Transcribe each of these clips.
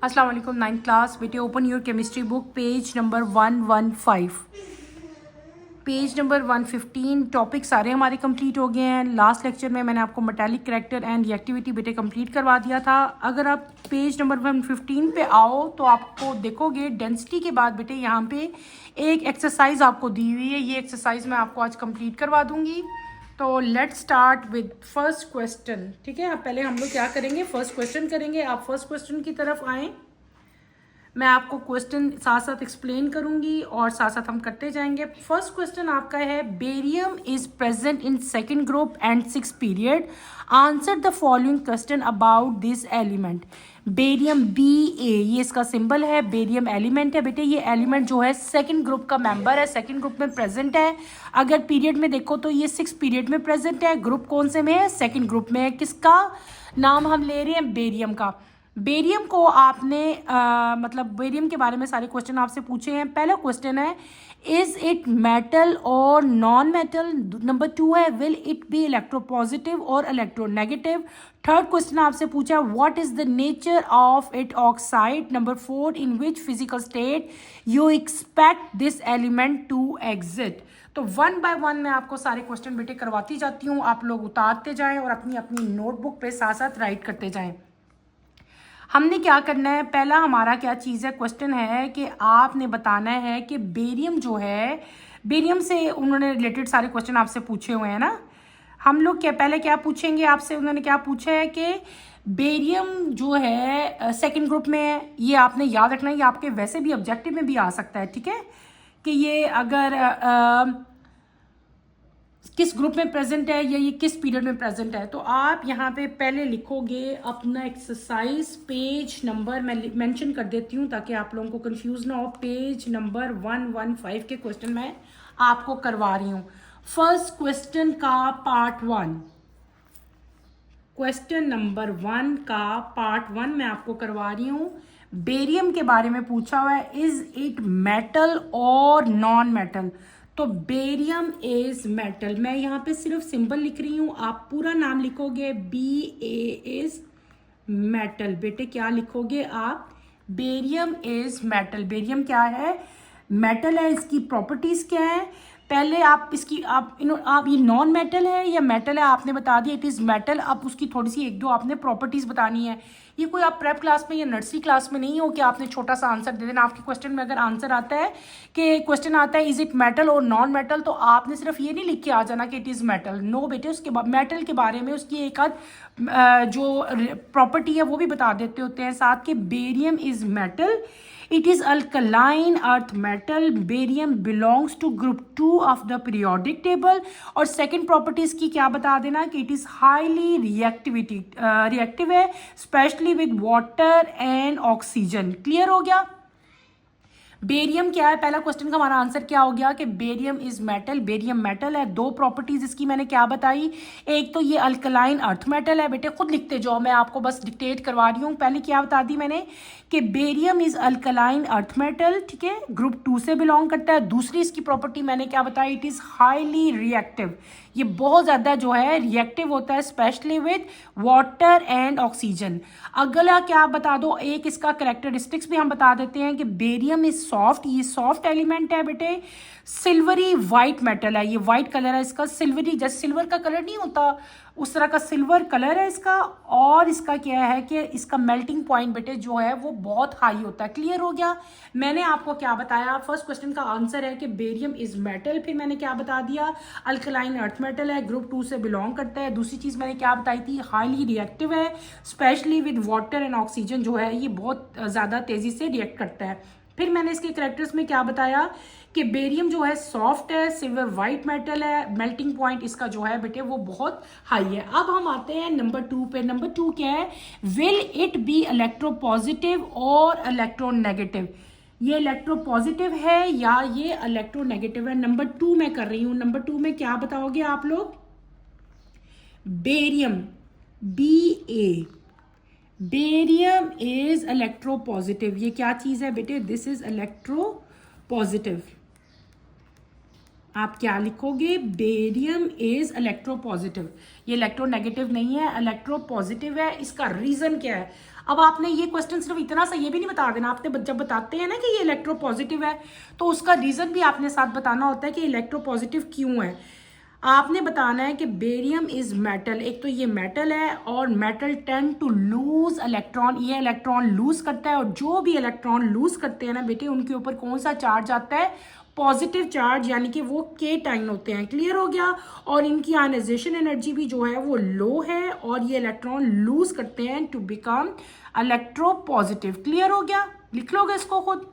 अस्सलाम वालेकुम। 9th class बेटे, open your chemistry book, page number 115। Page number 115। Topic सारे हमारे कंप्लीट हो गए हैं। लास्ट लेक्चर में मैंने आपको मेटालिक करैक्टर एंड रिएक्टिविटी बेटे कंप्लीट करवा दिया था। अगर आप पेज नंबर 115 पे आओ तो आपको देखोगे डेंसिटी के बाद बेटे यहाँ पे एक एक्सरसाइज आपको दी हुई है। ये एक्सरसाइज मैं आपको आज कंप्लीट करवा दूंगी। तो let's start with first question. ठीक है, अब पहले हम लोग क्या करेंगे, फर्स्ट क्वेश्चन करेंगे। आप फर्स्ट क्वेश्चन की तरफ आएँ, मैं आपको क्वेश्चन साथ साथ एक्सप्लेन करूंगी और साथ साथ हम करते जाएंगे। फर्स्ट क्वेश्चन आपका है, barium is present in second group and 6 period. Answer the following question about this element. Barium BA, ये इसका सिंबल है, बेरियम एलिमेंट है बेटे। ये एलिमेंट जो है सेकंड ग्रुप का मेंबर है, सेकंड ग्रुप में प्रेजेंट है। अगर पीरियड में देखो तो ये 6 पीरियड में प्रेजेंट है। ग्रुप कौन से में है? सेकंड ग्रुप में है। किसका नाम हम ले रहे हैं? बेरियम का। बेरियम को आपने मतलब बेरियम के बारे में सारे क्वेश्चन आपसे पूछे हैं। पहला क्वेश्चन है, इज इट मेटल और नॉन मेटल। नंबर 2 है, विल इट बी इलेक्ट्रोपॉजिटिव और इलेक्ट्रोनेगेटिव। थर्ड क्वेश्चन आपसे पूछा, what is the nature of it oxide. Number 4, in which physical state you expect this element to exist. तो 1 bye 1 मैं आपको सारे question बेटे करवाती जाती हूँ, आप लोग उतारते जाएं और अपनी अपनी नोटबुक पे साथ साथ राइट करते जाएं। हमने क्या करना है, पहला हमारा क्या चीज़ है, क्वेश्चन है कि आपने बताना है कि बेरियम जो है, बेरियम से उन्होंने रिलेटेड सारे क्वेश्चन आपसे पूछे हुए हैं ना। हम लोग क्या पहले क्या पूछेंगे आपसे, उन्होंने क्या पूछा है कि बेरियम जो है सेकंड ग्रुप में है। ये आपने याद रखना है, ये आपके वैसे भी ऑब्जेक्टिव में भी आ सकता है। ठीक है, कि ये अगर किस ग्रुप में प्रेजेंट है या ये किस पीरियड में प्रेजेंट है। तो आप यहाँ पे पहले लिखोगे अपना एक्सरसाइज पेज नंबर, मैं मेंशन कर देती हूँ ताकि आप लोगों को कंफ्यूज ना हो। पेज नंबर 115 के क्वेश्चन मैं आपको करवा रही हूँ। फर्स्ट क्वेश्चन का पार्ट 1, क्वेश्चन नंबर 1 का पार्ट 1 मैं आपको करवा रही हूँ। बेरियम के बारे में पूछा हुआ है, इज इट मेटल और नॉन मेटल। तो बेरियम इज मेटल। मैं यहाँ पे सिर्फ सिंबल लिख रही हूँ, आप पूरा नाम लिखोगे। BA is metal. बेटे क्या लिखोगे आप? Barium is metal. बेरियम क्या है? मेटल है। इसकी प्रॉपर्टीज क्या है? पहले आप इसकी आप ये नॉन मेटल है या मेटल है, आपने बता दिया इट इज़ मेटल। अब उसकी थोड़ी सी एक दो आपने प्रॉपर्टीज़ बतानी है। ये कोई आप प्रेप क्लास में या नर्सरी क्लास में नहीं हो कि आपने छोटा सा आंसर दे देना। आपके क्वेश्चन में अगर आंसर आता है कि क्वेश्चन आता है इज इट मेटल और नॉन मेटल, तो आपने सिर्फ ये नहीं लिख के आ जाना कि इट इज़ मेटल। नो बेटे, उसके बाद मेटल के बारे में उसकी एक आध जो प्रॉपर्टी है वो भी बता देते होते हैं साथ के। Barium is metal, it is alkaline earth metal. Barium belongs to group 2 of the periodic table. और सेकेंड प्रॉपर्टीज की क्या बता देना कि इट इज हाईली रिएक्टिव है, specially with water and oxygen. Clear हो गया? बेरियम क्या है? पहला क्वेश्चन का हमारा आंसर क्या हो गया कि barium is metal. Barium metal है। दो प्रॉपर्टीज इसकी मैंने क्या बताई, एक तो ये अल्कलाइन अर्थ मेटल है। बेटे खुद लिखते जाओ, मैं आपको बस डिक्टेट करवा रही हूँ। पहले क्या बता दी मैंने कि barium is alkaline earth metal. ठीक है, ग्रुप 2 से बिलोंग करता है। दूसरी इसकी प्रॉपर्टी मैंने क्या बताई, इट इज हाईली रिएक्टिव। ये बहुत ज़्यादा जो है रिएक्टिव होता है, specially with water and oxygen. अगला क्या बता दो, एक इसका कैरेक्टरिस्टिक्स भी हम बता देते हैं कि बेरियम इज सॉफ्ट। ये सॉफ्ट एलिमेंट है बेटे। सिल्वरी वाइट मेटल है, ये वाइट कलर है इसका। सिल्वरी, जैसे सिल्वर का कलर नहीं होता उस तरह का सिल्वर कलर है इसका। और इसका क्या है कि इसका मेल्टिंग पॉइंट बेटे जो है वो बहुत हाई होता है। क्लियर हो गया? मैंने आपको क्या बताया, फर्स्ट क्वेश्चन का आंसर है कि बेरियम इज मेटल। फिर मैंने क्या बता दिया, अल्कलाइन अर्थ मेटल है, ग्रुप 2 से बिलोंग करता है। दूसरी चीज मैंने क्या बताई थी, हाईली रिएक्टिव है, specially with water and oxygen जो है ये बहुत ज्यादा तेजी से रिएक्ट करता है। फिर मैंने इसके कैरेक्टर्स में क्या बताया कि बेरियम जो है सॉफ्ट है, सिल्वर वाइट मेटल है, मेल्टिंग पॉइंट इसका जो है बेटे वो बहुत हाई है। अब हम आते हैं नंबर 2 पे। नंबर 2 क्या है, विल इट बी इलेक्ट्रोपॉजिटिव और इलेक्ट्रोनेगेटिव। ये इलेक्ट्रोपॉजिटिव है या ये इलेक्ट्रोनेगेटिव है। नंबर 2 मैं कर रही हूं। नंबर 2 में क्या बताओगे आप लोग? Barium BA, barium is electropositive. ये क्या चीज है बेटे? This is electropositive. आप क्या लिखोगे? Barium is electropositive. ये इलेक्ट्रोनेगेटिव नहीं है, इलेक्ट्रोपॉजिटिव है। इसका रीजन क्या है? अब आपने ये क्वेश्चन सिर्फ इतना सा ये भी नहीं बता देना, आपने जब बताते हैं ना कि ये इलेक्ट्रोपॉजिटिव है तो उसका रीजन भी आपने साथ बताना होता है कि इलेक्ट्रोपॉजिटिव क्यों है। आपने बताना है कि बेरियम इज मेटल, एक तो ये मेटल है और metal tend to lose electron, ये इलेक्ट्रॉन लूज करता है और जो भी इलेक्ट्रॉन लूज करते हैं ना बेटे उनके ऊपर कौन सा चार्ज आता है, पॉजिटिव चार्ज, यानी कि वो के टाइन होते हैं। क्लियर हो गया। और इनकी आयनाइजेशन एनर्जी भी जो है वो लो है और ये इलेक्ट्रॉन लूज करते हैं टू बिकम इलेक्ट्रोपॉजिटिव। क्लियर हो गया, लिख लोगे इसको खुद।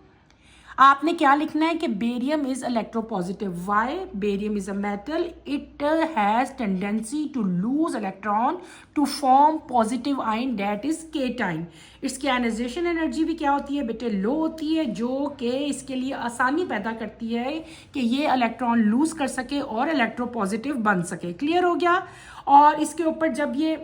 आपने क्या लिखना है कि barium is electropositive. Why? Barium is a metal, it has tendency to lose electron to form positive ion that is cation. इसकी आयनाइजेशन एनर्जी भी क्या होती है बेटे, लो होती है, जो कि इसके लिए आसानी पैदा करती है कि ये इलेक्ट्रॉन लूज कर सके और इलेक्ट्रोपॉजिटिव बन सके। क्लियर हो गया। और इसके ऊपर जब ये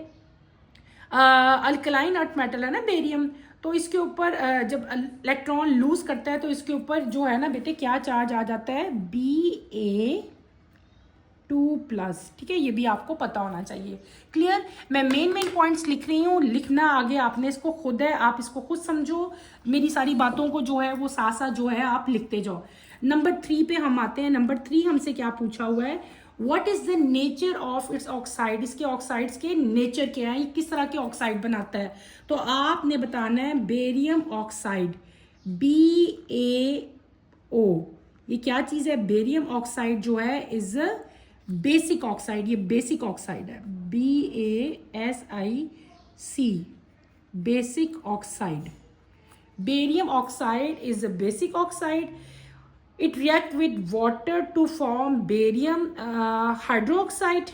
अल्कलाइन अर्थ मेटल है ना बेरियम, तो इसके ऊपर जब इलेक्ट्रॉन लूज करता है तो इसके ऊपर जो है ना बेटे क्या चार्ज आ जाता है, Ba2+। ठीक है, ये भी आपको पता होना चाहिए। क्लियर। मैं मेन पॉइंट्स लिख रही हूँ, लिखना आगे आपने इसको खुद है, आप इसको खुद समझो, मेरी सारी बातों को जो है वो साथ साथ जो है आप लिखते जाओ। नंबर 3 पे हम आते हैं। नंबर 3 हमसे क्या पूछा हुआ है, what is the nature of its oxide, इसके ऑक्साइड्स के नेचर क्या है, किस तरह के ऑक्साइड बनाता है। तो आपने बताना है बेरियम ऑक्साइड, BaO, ये क्या चीज है, बेरियम ऑक्साइड जो है इज बेसिक ऑक्साइड, ये बेसिक ऑक्साइड है, BaSiC, basic oxide. Barium oxide is a basic oxide. It react with water to form barium hydroxide।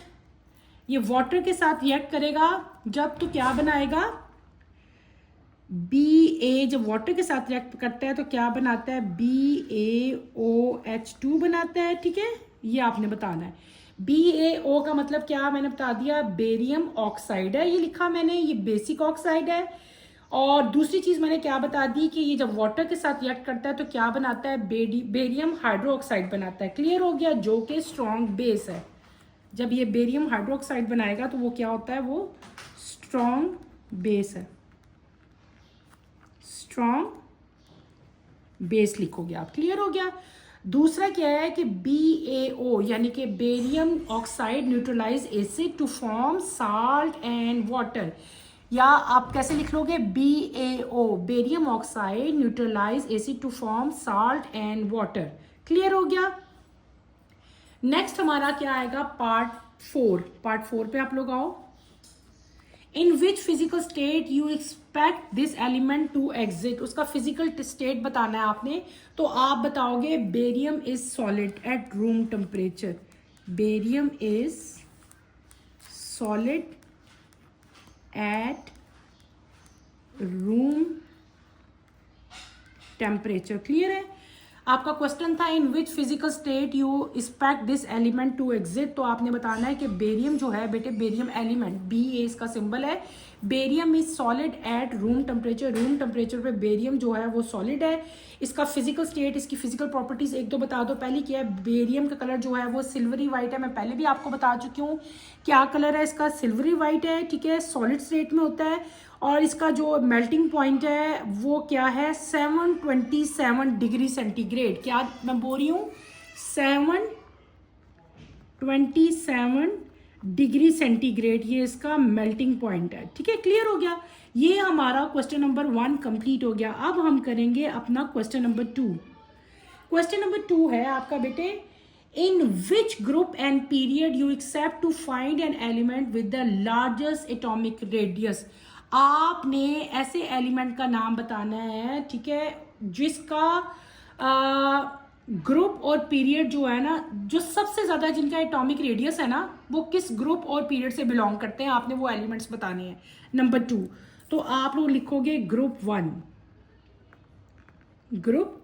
ये वाटर के साथ रिएक्ट करेगा जब, तो क्या बनाएगा, Ba, जब वाटर के साथ रिएक्ट करता है तो क्या बनाता है, BaOH2 बनाता है। ठीक है, ये आपने बताना है। BaO का मतलब क्या, मैंने बता दिया, बेरियम ऑक्साइड है, ये लिखा मैंने, ये बेसिक ऑक्साइड है। और दूसरी चीज मैंने क्या बता दी कि ये जब वाटर के साथ रिएक्ट करता है तो क्या बनाता है, बेरियम हाइड्रोक्साइड बनाता है। क्लियर हो गया, जो कि स्ट्रॉन्ग बेस है। जब ये बेरियम हाइड्रोक्साइड बनाएगा तो वो क्या होता है, वो स्ट्रॉन्ग बेस है, स्ट्रॉन्ग बेस लिखोगे आप। क्लियर हो गया। दूसरा क्या है कि BaO यानी कि barium oxide neutralize acid to form salt and water, या आप कैसे लिख लोगे, BaO, barium oxide neutralize acid to form salt and water. Clear हो गया। नेक्स्ट हमारा क्या आएगा, पार्ट 4। पार्ट 4 पे आप लोग आओ। In which physical state you expect this element to exist, उसका फिजिकल स्टेट बताना है आपने। तो आप बताओगे barium is solid at room temperature, barium is solid at room temperature। Clear है। आपका क्वेश्चन था in which physical state you expect this element to exist, तो आपने बताना है कि बेरियम जो है बेटे, बेरियम एलिमेंट, Ba इसका सिंबल है, barium is solid at room temperature, room temperature पे बेरियम जो है वो सॉलिड है। इसका फिजिकल स्टेट, इसकी फिजिकल प्रॉपर्टीज एक दो बता दो। पहली क्या है, बेरियम का कलर जो है वो सिल्वरी वाइट है, मैं पहले भी आपको बता चुकी हूँ क्या कलर है इसका, सिल्वरी वाइट है। ठीक है, सॉलिड स्टेट में होता है। और इसका जो मेल्टिंग पॉइंट है वो क्या है, 727 डिग्री सेंटीग्रेड। क्या मैं बोल रही हूँ, 727 डिग्री सेंटीग्रेड, ये इसका मेल्टिंग पॉइंट है। ठीक है, क्लियर हो गया। ये हमारा क्वेश्चन नंबर 1 कंप्लीट हो गया। अब हम करेंगे अपना क्वेश्चन नंबर 2। क्वेश्चन नंबर 2 है आपका बेटे, in which group and period you expect to find an element with the largest atomic radius. आपने ऐसे एलिमेंट का नाम बताना है, ठीक है, जिसका ग्रुप और पीरियड जो है ना, जो सबसे ज्यादा जिनका एटॉमिक रेडियस है ना, वो किस ग्रुप और पीरियड से बिलोंग करते हैं, आपने वो एलिमेंट्स बताने हैं। नंबर 2, तो आप लोग लिखोगे ग्रुप 1। ग्रुप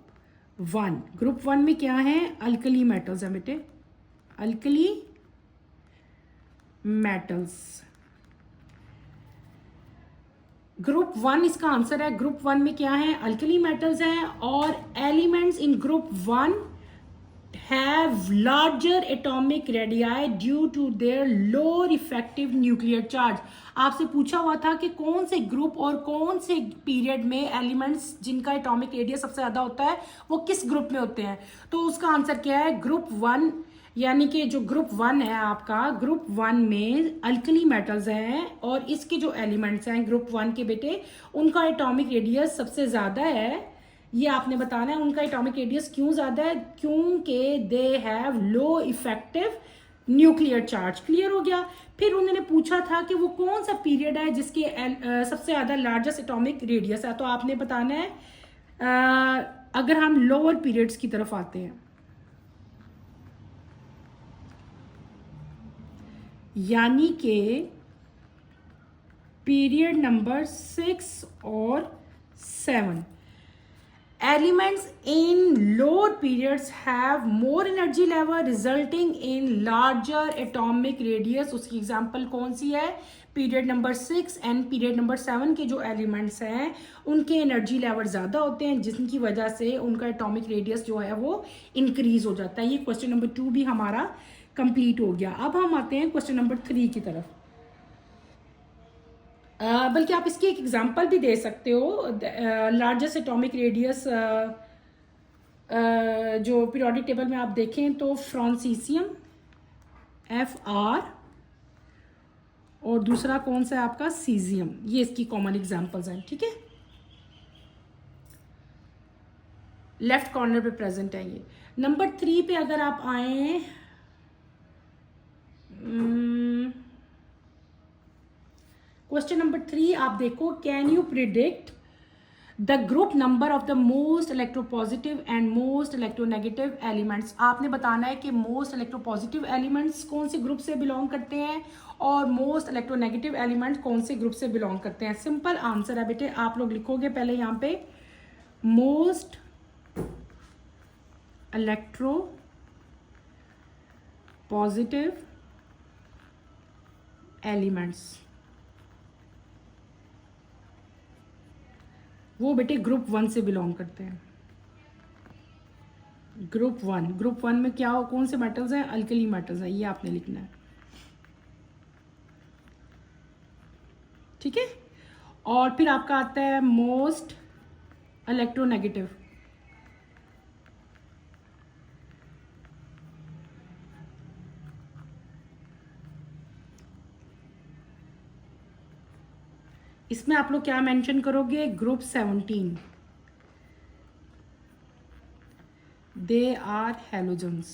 1 में क्या है, अल्कली मेटल्स है बेटे, अल्कली मेटल्स। ग्रुप 1 इसका आंसर है। ग्रुप 1 में क्या है, अल्कली मेटल्स हैं। और elements in group 1 have larger atomic radii due to their lower effective nuclear charge। आपसे पूछा हुआ था कि कौन से ग्रुप और कौन से पीरियड में एलिमेंट्स जिनका एटॉमिक रेडियस सबसे ज़्यादा होता है वो किस ग्रुप में होते हैं। तो उसका आंसर क्या है, ग्रुप वन, यानी कि जो ग्रुप वन है आपका, ग्रुप वन में अल्कली मेटल्स हैं और इसके जो एलिमेंट्स हैं ग्रुप वन के बेटे, उनका एटॉमिक रेडियस सबसे ज़्यादा है। ये आपने बताना है उनका एटॉमिक रेडियस क्यों ज़्यादा है, क्योंकि they have low effective nuclear charge. Clear हो गया। फिर उन्होंने पूछा था कि वो कौन सा पीरियड है जिसके सबसे ज़्यादा लार्जेस्ट एटॉमिक रेडियस है। तो आपने बताना है अगर हम लोअर पीरियड्स की तरफ आते हैं, यानी कि पीरियड नंबर 6 और 7, elements in lower periods have more energy level resulting in larger atomic radius। उसकी एग्जांपल कौन सी है, period number 6 and period number 7 के जो एलिमेंट्स हैं उनके एनर्जी लेवल ज़्यादा होते हैं, जिसकी वजह से उनका एटॉमिक रेडियस जो है वो इंक्रीज हो जाता है। ये क्वेश्चन नंबर 2 भी हमारा कंप्लीट हो गया। अब हम आते हैं क्वेश्चन नंबर 3 की तरफ। बल्कि आप इसकी एक एग्जांपल भी दे सकते हो। लार्जेस्ट एटॉमिक रेडियस जो पीरियोडिक टेबल में आप देखें तो फ्रांसीसियम Fr, और दूसरा कौन सा है आपका सीजियम। ये इसकी कॉमन एग्जांपल्स हैं। ठीक है, लेफ्ट कॉर्नर पे प्रेजेंट है ये। नंबर 3 पे अगर आप आए, क्वेश्चन नंबर 3 आप देखो, can you predict the group number of the most electropositive and most electronegative elements. आपने बताना है कि मोस्ट इलेक्ट्रोपॉजिटिव एलिमेंट्स कौन से ग्रुप से बिलोंग करते हैं और मोस्ट इलेक्ट्रोनेगेटिव एलिमेंट्स कौन से ग्रुप से बिलोंग करते हैं। सिंपल आंसर है बेटे, आप लोग लिखोगे पहले यहाँ पे मोस्ट इलेक्ट्रो पॉजिटिव एलिमेंट्स, वो बेटे ग्रुप 1 से बिलोंग करते हैं। ग्रुप वन में क्या हो, कौन से मेटल्स हैं, अल्कली मेटल्स हैं, ये आपने लिखना है। ठीक है, और फिर आपका आता है मोस्ट इलेक्ट्रोनेगेटिव। इसमें आप लोग क्या मेंशन करोगे, group 17, they are halogens.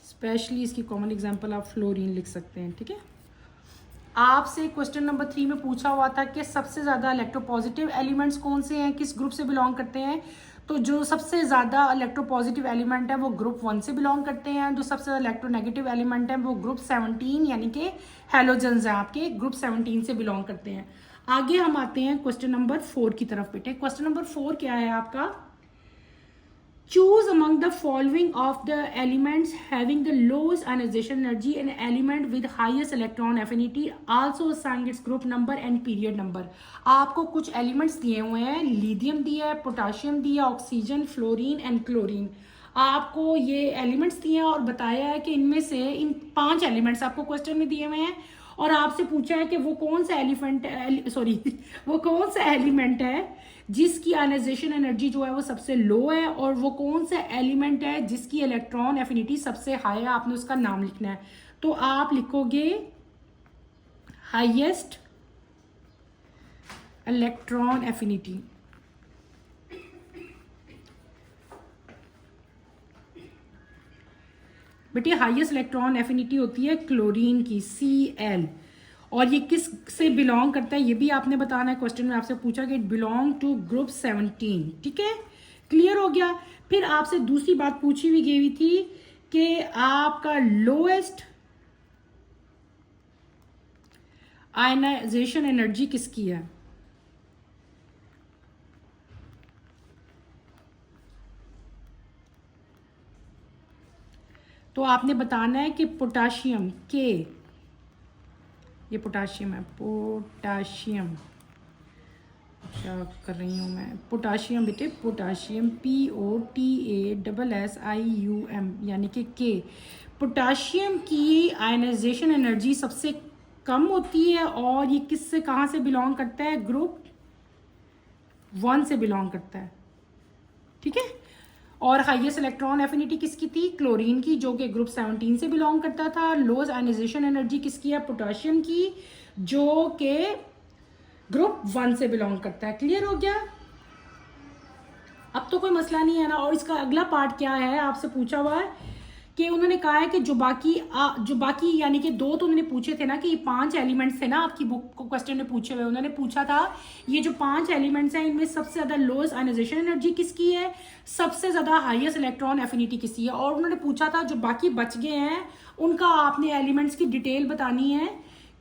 Specially इसकी कॉमन एग्जांपल आप फ्लोरीन लिख सकते हैं। ठीक है, आपसे क्वेश्चन नंबर 3 में पूछा हुआ था कि सबसे ज़्यादा इलेक्ट्रोपॉजिटिव एलिमेंट्स कौन से हैं, किस ग्रुप से बिलोंग करते हैं। तो जो सबसे ज़्यादा इलेक्ट्रोपॉजिटिव एलिमेंट है वो ग्रुप 1 से बिलोंग करते हैं। जो सबसे ज़्यादा इलेक्ट्रोनेगेटिव एलिमेंट है वो ग्रुप 17 यानी कि हैलोजेंस हैं आपके, ग्रुप 17 से बिलोंग करते हैं। आगे हम आते हैं क्वेश्चन नंबर 4 की तरफ बेटे। क्वेश्चन नंबर 4 क्या है आपका, choose among the following of the elements having the lowest ionization energy and element with highest electron affinity, also assign its group number and period number। आपको कुछ एलिमेंट्स दिए हुए हैं, लिथियम दिया है, पोटाशियम दिया, ऑक्सीजन, फ्लोरीन एंड क्लोरीन। आपको ये एलिमेंट्स दिए हैं और बताया है कि इनमें से इन 5 एलिमेंट्स आपको क्वेश्चन में दिए हुए हैं और आपसे पूछा है कि वो कौन सा वो कौन सा एलिमेंट है जिसकी आयनाइजेशन एनर्जी जो है वो सबसे लो है, और वो कौन सा एलिमेंट है जिसकी इलेक्ट्रॉन एफिनिटी सबसे हाई है। आपने उसका नाम लिखना है। तो आप लिखोगे हाईएस्ट इलेक्ट्रॉन एफिनिटी। बेटे हाईएस्ट इलेक्ट्रॉन एफिनिटी होती है क्लोरीन की, Cl, और ये किस से बिलोंग करता है ये भी आपने बताना है। क्वेश्चन में आपसे पूछा कि इट बिलोंग टू ग्रुप 17। ठीक है, क्लियर हो गया। फिर आपसे दूसरी बात पूछी हुई गई हुई थी कि आपका लोएस्ट आयनाइजेशन एनर्जी किसकी है। तो आपने बताना है कि पोटाशियम के, ये पोटाशियम है, पोटाशियम क्या कर रही हूँ मैं, पोटाशियम बेटे, पोटाशियम POTASSIUM यानी कि के। पोटाशियम की आयनाइजेशन एनर्जी सबसे कम होती है और ये किससे कहाँ से बिलोंग करता है, ग्रुप 1 से बिलोंग करता है, ठीक है। और हाईएस्ट इलेक्ट्रॉन एफिनिटी किसकी थी, क्लोरीन की, जो कि ग्रुप 17 से बिलोंग करता था। लोएस्ट आयनाइजेशन एनर्जी किसकी है, पोटाशियम की, जो कि ग्रुप 1 से बिलोंग करता है। क्लियर हो गया, अब तो कोई मसला नहीं है ना। और इसका अगला पार्ट क्या है, आपसे पूछा हुआ है कि उन्होंने कहा है कि जो बाकी यानी कि 2 तो उन्होंने पूछे थे ना, कि ये 5 एलिमेंट्स थे ना आपकी बुक को क्वेश्चन में पूछे हुए। उन्होंने पूछा था ये जो 5 एलिमेंट्स हैं इनमें सबसे ज्यादा लोएस्ट आयनाइजेशन एनर्जी किसकी है, सबसे ज्यादा हाईएस्ट इलेक्ट्रॉन एफिनिटी किसकी है। और उन्होंने पूछा था जो बाकी बच गए हैं उनका आपने एलिमेंट्स की डिटेल बतानी है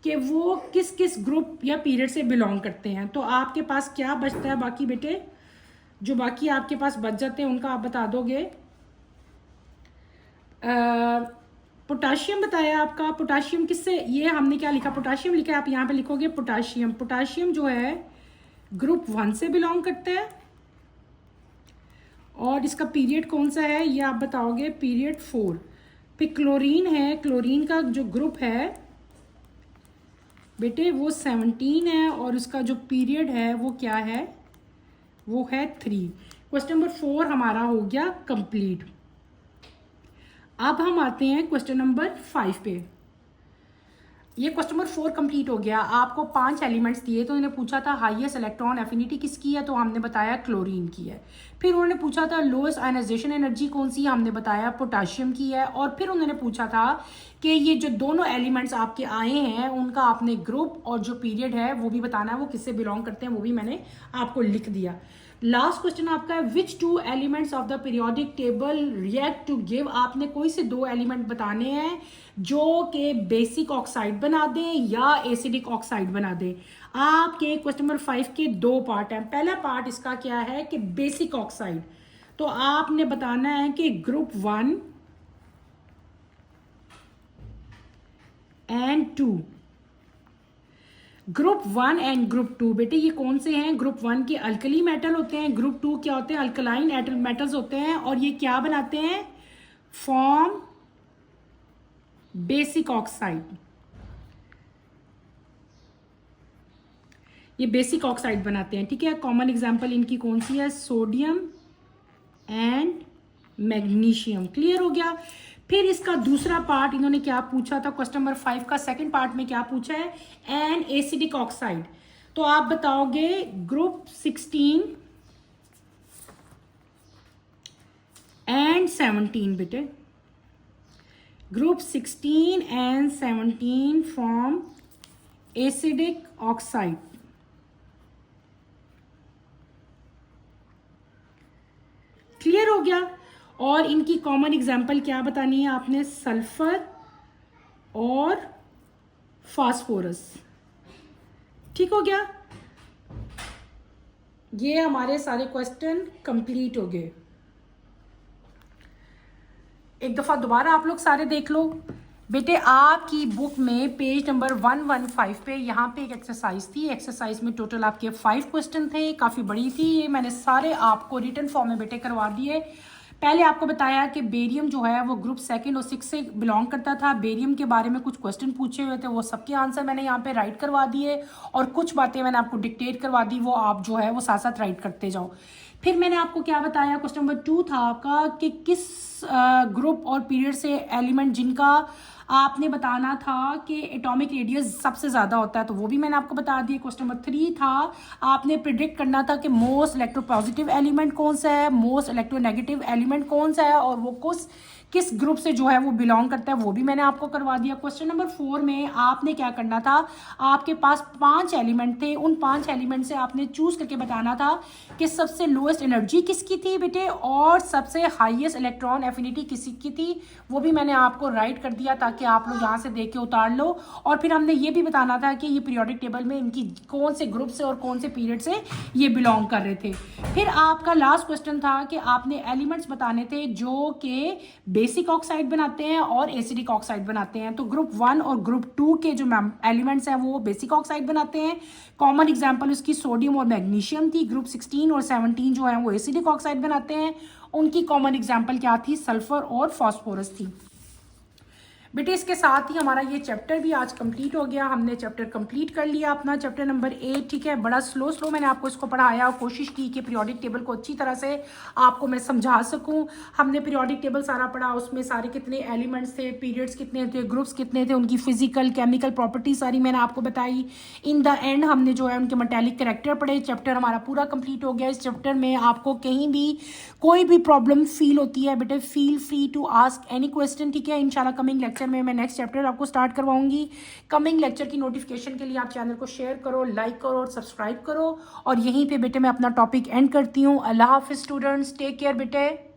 कि वो किस किस ग्रुप या पीरियड से बिलोंग करते हैं। तो आपके पास क्या बचता है बाकी बेटे, जो बाकी आपके पास बच जाते हैं उनका आप बता दोगे। पोटाशियम बताया आपका, पोटाशियम किससे, ये हमने क्या लिखा, पोटाशियम लिखा है, आप यहाँ पे लिखोगे पोटाशियम। पोटाशियम जो है ग्रुप 1 से बिलोंग करता है और इसका पीरियड कौन सा है ये आप बताओगे, पीरियड 4। फिर क्लोरीन है, क्लोरीन का जो ग्रुप है बेटे वो 17 है और उसका जो पीरियड है वो क्या है, वो है 3। क्वेश्चन नंबर 4 हमारा हो गया कंप्लीट। अब हम आते हैं क्वेश्चन नंबर 5 पे। ये क्वेश्चन नंबर 4 कंप्लीट हो गया। आपको 5 एलिमेंट्स दिए तो उन्होंने पूछा था हाईएस्ट इलेक्ट्रॉन एफिनिटी किसकी है, तो हमने बताया क्लोरीन की है। फिर उन्होंने पूछा था लोएस्ट आयनाइजेशन एनर्जी कौन सी, हमने बताया पोटाशियम की है। और फिर उन्होंने पूछा था कि ये जो दोनों एलिमेंट्स आपके आए हैं उनका आपने ग्रुप और जो पीरियड है वो भी बताना है, वो किससे बिलोंग करते हैं वो भी मैंने आपको लिख दिया। लास्ट क्वेश्चन आपका है which 2 elements of the periodic table react to give, आपने कोई से 2 एलिमेंट बताने हैं जो कि बेसिक ऑक्साइड बना दें या एसिडिक ऑक्साइड बना दें। आपके क्वेश्चन नंबर 5 के 2 पार्ट हैं। पहला पार्ट इसका क्या है कि बेसिक ऑक्साइड, तो आपने बताना है कि group 1 and 2, group 1 and group 2 बेटे ये कौन से हैं, ग्रुप 1 के अल्कली मेटल होते हैं, ग्रुप 2 क्या होते हैं, अल्कलाइन मेटल्स होते हैं। और ये क्या बनाते हैं, फॉर्म बेसिक ऑक्साइड, ये बेसिक ऑक्साइड बनाते हैं, ठीक है। कॉमन एग्जांपल इनकी कौन सी है, सोडियम एंड मैग्नीशियम। क्लियर हो गया। फिर इसका दूसरा पार्ट इन्होंने क्या पूछा था, क्वेश्चन नंबर 5 का सेकंड पार्ट में क्या पूछा है, एन एसिडिक ऑक्साइड। तो आप बताओगे ग्रुप 16 एंड 17 बेटे, group 16 and 17 form acidic oxide. Clear हो गया। और इनकी कॉमन एग्जाम्पल क्या बतानी है आपने, सल्फर और फास्फोरस। ठीक हो गया, ये हमारे सारे क्वेश्चन कंप्लीट हो गए। एक दफा दोबारा आप लोग सारे देख लो बेटे। आपकी बुक में पेज नंबर 115 पे यहाँ पे एक एक्सरसाइज थी। एक्सरसाइज में टोटल आपके 5 क्वेश्चन थे, काफ़ी बड़ी थी। ये मैंने सारे आपको रिटन फॉर्म में बेटे करवा दिए। पहले आपको बताया कि बेरियम जो है वो ग्रुप 2 और 6 से बिलोंग करता था। बेरियम के बारे में कुछ क्वेश्चन पूछे हुए थे, वो सबके आंसर मैंने यहाँ पे राइट करवा दिए और कुछ बातें मैंने आपको डिक्टेट करवा दी, वो आप जो है वो साथ साथ राइट करते जाओ। फिर मैंने आपको क्या बताया, क्वेश्चन नंबर 2 था आपका कि किस ग्रुप और पीरियड से एलिमेंट जिनका आपने बताना था कि एटॉमिक रेडियस सबसे ज़्यादा होता है, तो वो भी मैंने आपको बता दिया। क्वेश्चन नंबर 3 था आपने प्रिडिक्ट करना था कि मोस्ट इलेक्ट्रोपॉजिटिव एलिमेंट कौन सा है, मोस्ट इलेक्ट्रोनेगेटिव एलिमेंट कौन सा है और वो किस ग्रुप से जो है वो बिलोंग करता है, वो भी मैंने आपको करवा दिया। क्वेश्चन नंबर 4 में आपने क्या करना था, आपके पास 5 एलिमेंट थे, उन 5 एलिमेंट से आपने चूज करके बताना था कि सबसे लोएस्ट एनर्जी किसकी थी बेटे और सबसे हाईएस्ट इलेक्ट्रॉन एफिनिटी किसकी थी, वो भी मैंने आपको राइट कर दिया ताकि आप लोग यहाँ से देख के उतार लो। और फिर हमने ये भी बताना था कि ये पीरियोडिक टेबल में इनकी कौन से ग्रुप से और कौन से पीरियड से ये बिलोंग कर रहे थे। फिर आपका लास्ट क्वेश्चन था कि आपने एलिमेंट्स बताने थे जो कि बेसिक ऑक्साइड बनाते हैं और एसिडिक ऑक्साइड बनाते हैं। तो ग्रुप 1 और ग्रुप 2 के जो एलिमेंट्स हैं वो बेसिक ऑक्साइड बनाते हैं। कॉमन एग्जांपल उसकी सोडियम और मैग्नीशियम थी। ग्रुप 16 और 17 जो है वो एसिडिक ऑक्साइड बनाते हैं। उनकी कॉमन एग्जांपल क्या थी? सल्फर और फॉस्फोरस थी। बेटे इसके साथ ही हमारा ये चैप्टर भी आज कंप्लीट हो गया। हमने चैप्टर कंप्लीट कर लिया अपना, चैप्टर नंबर 8। ठीक है, बड़ा स्लो मैंने आपको इसको पढ़ाया और कोशिश की कि पीरियोडिक टेबल को अच्छी तरह से आपको मैं समझा सकूं। हमने पीरियोडिक टेबल सारा पढ़ा, उसमें सारे कितने एलिमेंट्स थे, पीरियड्स कितने थे, ग्रुप्स कितने थे, उनकी फिजिकल केमिकल प्रॉपर्टी सारी मैंने आपको बताई। इन द एंड हमने जो है उनके मेटालिक कैरेक्टर पढ़े। चैप्टर हमारा पूरा कंप्लीट हो गया। इस चैप्टर में आपको कहीं भी कोई भी प्रॉब्लम फील होती है बेटे, feel free to ask any question. ठीक है, इंशाल्लाह कमिंग लेक्चर में मैं नेक्स्ट चैप्टर आपको स्टार्ट करवाऊंगी। कमिंग लेक्चर की नोटिफिकेशन के लिए आप चैनल को शेयर करो, लाइक करो और सब्सक्राइब करो। और यहीं पे बेटे मैं अपना टॉपिक एंड करती हूँ। अल्लाह हाफिज स्टूडेंट्स, टेक केयर बेटे।